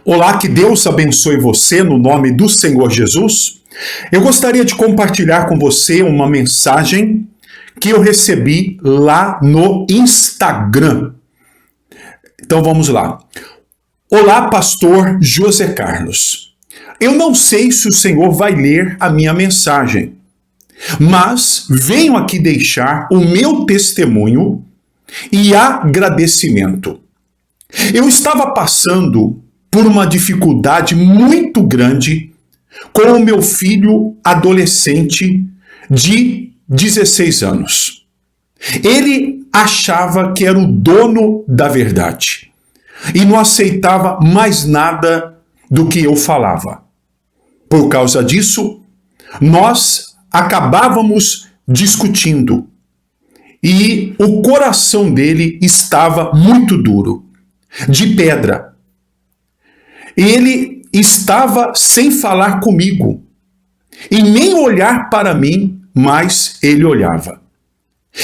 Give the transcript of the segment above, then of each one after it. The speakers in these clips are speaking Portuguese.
Olá, que Deus abençoe você no nome do Senhor Jesus. Eu gostaria de compartilhar com você uma mensagem que eu recebi lá no Instagram. Então vamos lá. Olá, pastor José Carlos. Eu não sei se o Senhor vai ler a minha mensagem, mas venho aqui deixar o meu testemunho e agradecimento. Eu estava passando por uma dificuldade muito grande com o meu filho adolescente de 16 anos. Ele achava que era o dono da verdade e não aceitava mais nada do que eu falava. Por causa disso, nós acabávamos discutindo e o coração dele estava muito duro, de pedra. Ele estava sem falar comigo e nem olhar para mim, mas ele olhava.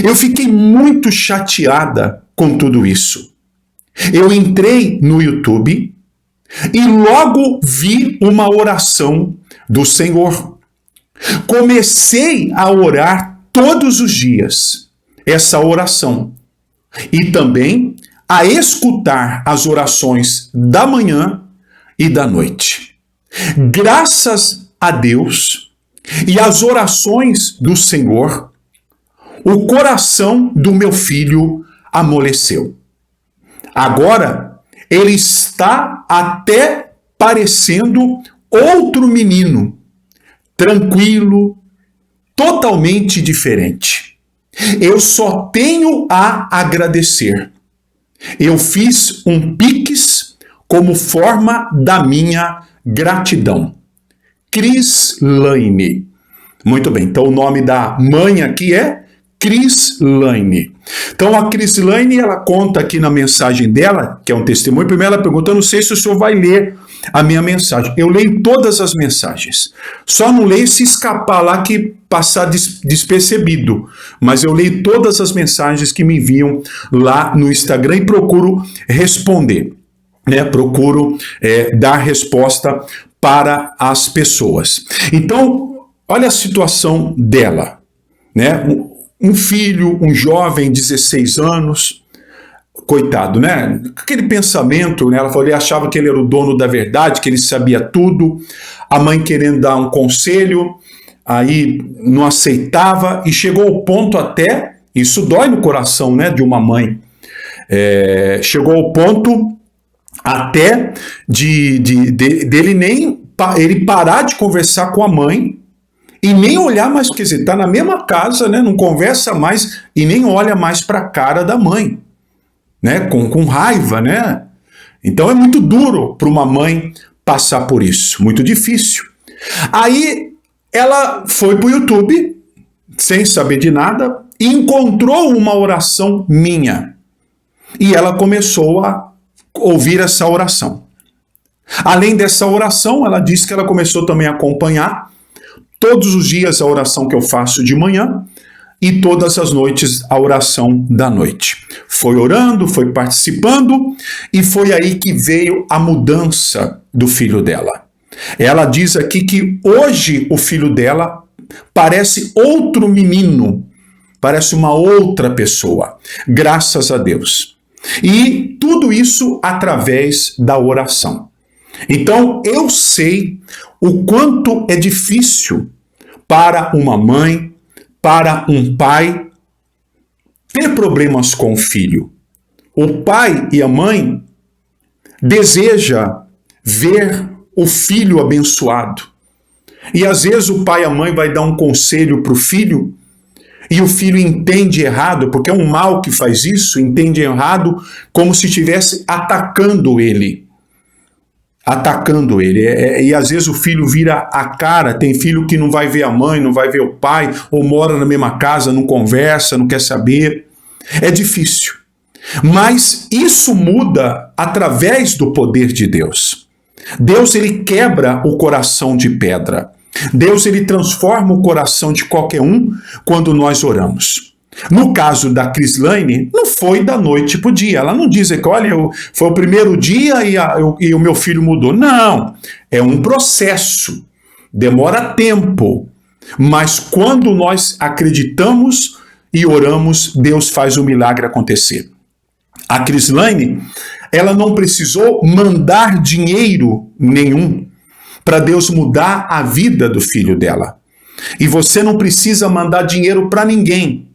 Eu fiquei muito chateada com tudo isso. Eu entrei no YouTube e logo vi uma oração do Senhor. Comecei a orar todos os dias essa oração e também a escutar as orações da manhã e da noite. Graças a Deus e às orações do Senhor, o coração do meu filho amoleceu. Agora, ele está até parecendo outro menino, tranquilo, totalmente diferente. Eu só tenho a agradecer. Eu fiz um Pix como forma da minha gratidão. Crislaine. Muito bem, então o nome da mãe aqui é Crislaine. Então a Crislaine, ela conta aqui na mensagem dela, que é um testemunho, primeiro ela pergunta, eu não sei se o senhor vai ler a minha mensagem. Eu leio todas as mensagens. Só não leio se escapar lá que passar despercebido. Mas eu leio todas as mensagens que me enviam lá no Instagram e procuro responder. Procuro dar resposta para as pessoas. Então, olha a situação dela, um filho, um jovem, 16 anos, coitado, aquele pensamento, ela falou, ele achava que ele era o dono da verdade, que ele sabia tudo, a mãe querendo dar um conselho, aí não aceitava, e chegou ao ponto até, isso dói no coração, de uma mãe, chegou ao ponto até dele ele parar de conversar com a mãe e nem olhar mais, quer dizer, está na mesma casa, não conversa mais e nem olha mais para a cara da mãe, com raiva, Então é muito duro para uma mãe passar por isso, muito difícil. Aí ela foi para o YouTube, sem saber de nada, e encontrou uma oração minha. E ela começou a ouvir essa oração. Além dessa oração, ela disse que ela começou também a acompanhar todos os dias a oração que eu faço de manhã e todas as noites a oração da noite. Foi orando, foi participando e foi aí que veio a mudança do filho dela. Ela diz aqui que hoje o filho dela parece outro menino, parece uma outra pessoa, graças a Deus. E tudo isso através da oração. Então, eu sei o quanto é difícil para uma mãe, para um pai, ter problemas com o filho. O pai e a mãe deseja ver o filho abençoado. E às vezes o pai e a mãe vai dar um conselho para o filho e o filho entende errado, porque é um mal que faz isso, entende errado como se estivesse atacando ele. E às vezes o filho vira a cara, tem filho que não vai ver a mãe, não vai ver o pai, ou mora na mesma casa, não conversa, não quer saber. É difícil. Mas isso muda através do poder de Deus. Deus, ele quebra o coração de pedra. Deus, ele transforma o coração de qualquer um quando nós oramos. No caso da Crislaine, não foi da noite para o dia. Ela não diz que, olha, foi o primeiro dia e o meu filho mudou. Não, é um processo, demora tempo. Mas quando nós acreditamos e oramos, Deus faz o milagre acontecer. A Crislaine, ela não precisou mandar dinheiro nenhum para Deus mudar a vida do filho dela. E você não precisa mandar dinheiro para ninguém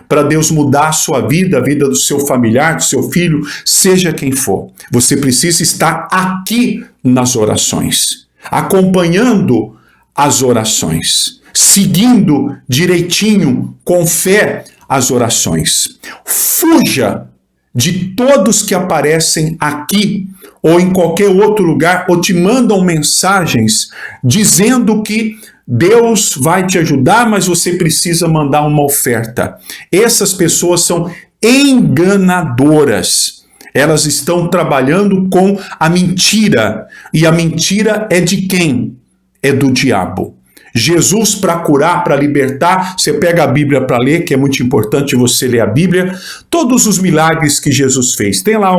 para Deus mudar a sua vida, a vida do seu familiar, do seu filho, seja quem for. Você precisa estar aqui nas orações, acompanhando as orações, seguindo direitinho, com fé, as orações. Fuja de todos que aparecem aqui ou em qualquer outro lugar ou te mandam mensagens dizendo que Deus vai te ajudar, mas você precisa mandar uma oferta. Essas pessoas são enganadoras. Elas estão trabalhando com a mentira. E a mentira é de quem? É do diabo. Jesus, para curar, para libertar, você pega a Bíblia para ler, que é muito importante você ler a Bíblia, todos os milagres que Jesus fez. Tem lá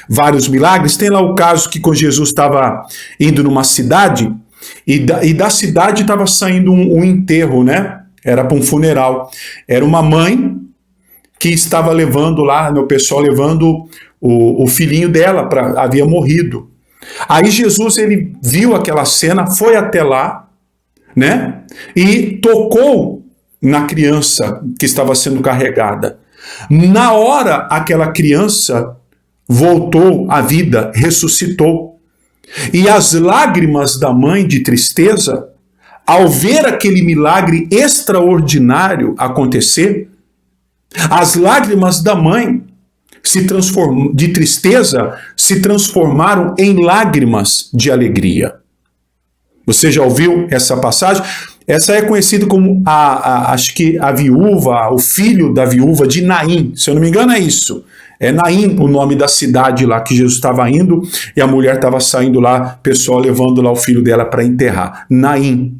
vários milagres, tem lá o caso que quando Jesus estava indo numa cidade, e da cidade estava saindo um enterro, né? Era para um funeral. Era uma mãe que estava levando lá, o pessoal levando o filhinho dela, havia morrido. Aí Jesus, ele viu aquela cena, foi até lá, né? E tocou na criança que estava sendo carregada. Na hora, aquela criança voltou à vida, ressuscitou. E as lágrimas da mãe de tristeza, ao ver aquele milagre extraordinário acontecer, as lágrimas da mãe de tristeza se transformaram em lágrimas de alegria. Você já ouviu essa passagem? Essa é conhecida como acho que a viúva, o filho da viúva de Naim, se eu não me engano é isso. É Naim o nome da cidade lá que Jesus estava indo e a mulher estava saindo lá, pessoal levando lá o filho dela para enterrar. Naim.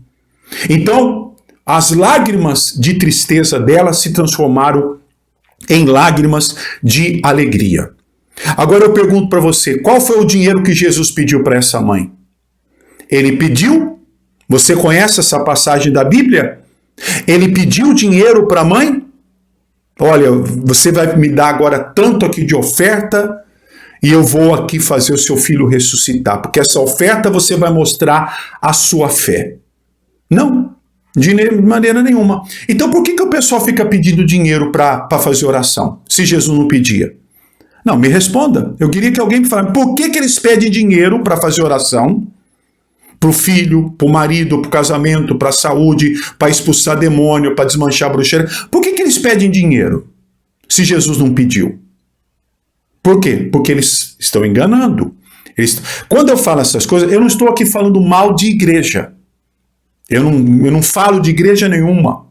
Então, as lágrimas de tristeza dela se transformaram em lágrimas de alegria. Agora eu pergunto para você, qual foi o dinheiro que Jesus pediu para essa mãe? Ele pediu? Você conhece essa passagem da Bíblia? Ele pediu dinheiro para a mãe? Olha, você vai me dar agora tanto aqui de oferta e eu vou aqui fazer o seu filho ressuscitar, porque essa oferta você vai mostrar a sua fé. Não, de maneira nenhuma. Então por que o pessoal fica pedindo dinheiro para fazer oração, se Jesus não pedia? Não, me responda. Eu queria que alguém me falasse, por que eles pedem dinheiro para fazer oração? Para o filho, para o marido, para o casamento, para a saúde, para expulsar demônio, para desmanchar a bruxaria. Por que eles pedem dinheiro, se Jesus não pediu? Por quê? Porque eles estão enganando. Quando eu falo essas coisas, eu não estou aqui falando mal de igreja. Eu não falo de igreja nenhuma.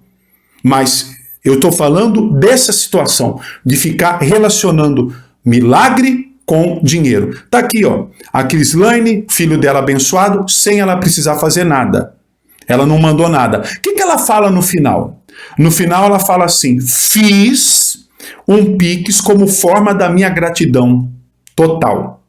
Mas eu estou falando dessa situação, de ficar relacionando milagre com dinheiro. Tá aqui, ó, a Crislaine, filho dela abençoado, sem ela precisar fazer nada. Ela não mandou nada. O que ela fala no final? No final ela fala assim, fiz um Pix como forma da minha gratidão total.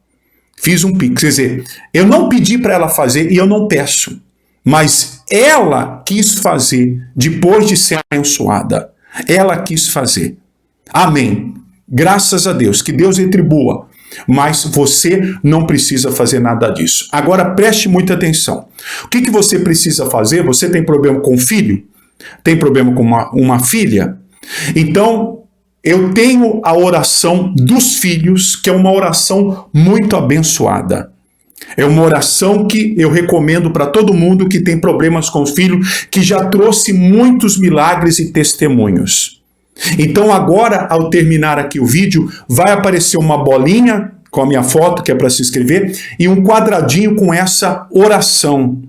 Fiz um Pix, quer dizer, eu não pedi para ela fazer e eu não peço, mas ela quis fazer depois de ser abençoada. Ela quis fazer. Amém. Graças a Deus, que Deus retribua. Mas você não precisa fazer nada disso. Agora preste muita atenção. O que você precisa fazer? Você tem problema com um filho? Tem problema com uma filha? Então, eu tenho a oração dos filhos, que é uma oração muito abençoada. É uma oração que eu recomendo para todo mundo que tem problemas com o filho, que já trouxe muitos milagres e testemunhos. Então agora, ao terminar aqui o vídeo, vai aparecer uma bolinha com a minha foto, que é para se inscrever, e um quadradinho com essa oração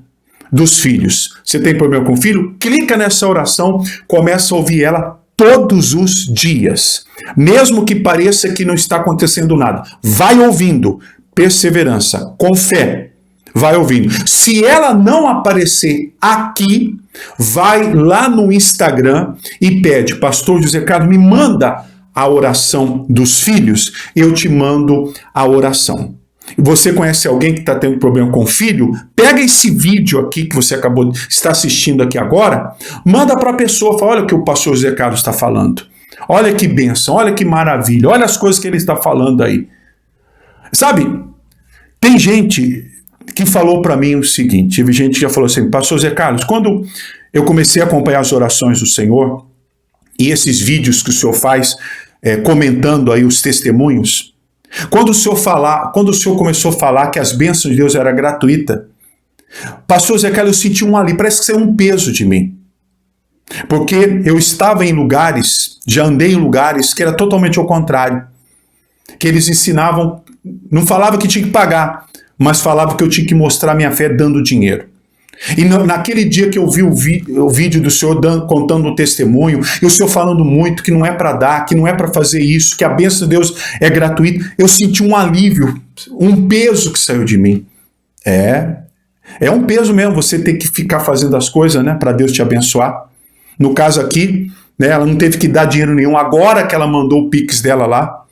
dos filhos. Você tem problema com o filho? Clica nessa oração, começa a ouvir ela todos os dias. Mesmo que pareça que não está acontecendo nada. Vai ouvindo, perseverança, com fé. Vai ouvindo. Se ela não aparecer aqui, vai lá no Instagram e pede, pastor José Carlos, me manda a oração dos filhos, eu te mando a oração. Você conhece alguém que está tendo problema com o filho? Pega esse vídeo aqui que você acabou de estar assistindo aqui agora, manda para a pessoa, fala, olha o que o pastor José Carlos está falando. Olha que bênção, olha que maravilha, olha as coisas que ele está falando aí. Sabe, tem gente que falou para mim o seguinte, teve gente que já falou assim, pastor José Carlos, quando eu comecei a acompanhar as orações do Senhor, e esses vídeos que o senhor faz, comentando aí os testemunhos, quando o senhor começou a falar que as bênçãos de Deus era gratuita, pastor José Carlos, eu senti um ali, parece que saiu um peso de mim. Porque eu estava em lugares, já andei em lugares que era totalmente ao contrário. Que eles ensinavam, não falava que tinha que pagar, mas falava que eu tinha que mostrar minha fé dando dinheiro. E naquele dia que eu vi o vídeo do senhor contando o testemunho, e o senhor falando muito que não é para dar, que não é para fazer isso, que a bênção de Deus é gratuita, eu senti um alívio, um peso que saiu de mim. É um peso mesmo você ter que ficar fazendo as coisas, né, para Deus te abençoar. No caso aqui, né, ela não teve que dar dinheiro nenhum, agora que ela mandou o Pix dela lá,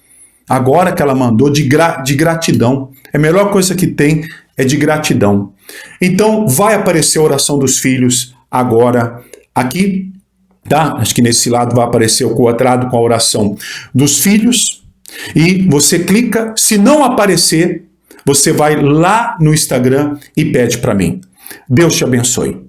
agora que ela mandou de gratidão. A melhor coisa que tem é de gratidão. Então, vai aparecer a oração dos filhos agora aqui, tá? Acho que nesse lado vai aparecer o quadrado com a oração dos filhos. E você clica, se não aparecer, você vai lá no Instagram e pede para mim. Deus te abençoe.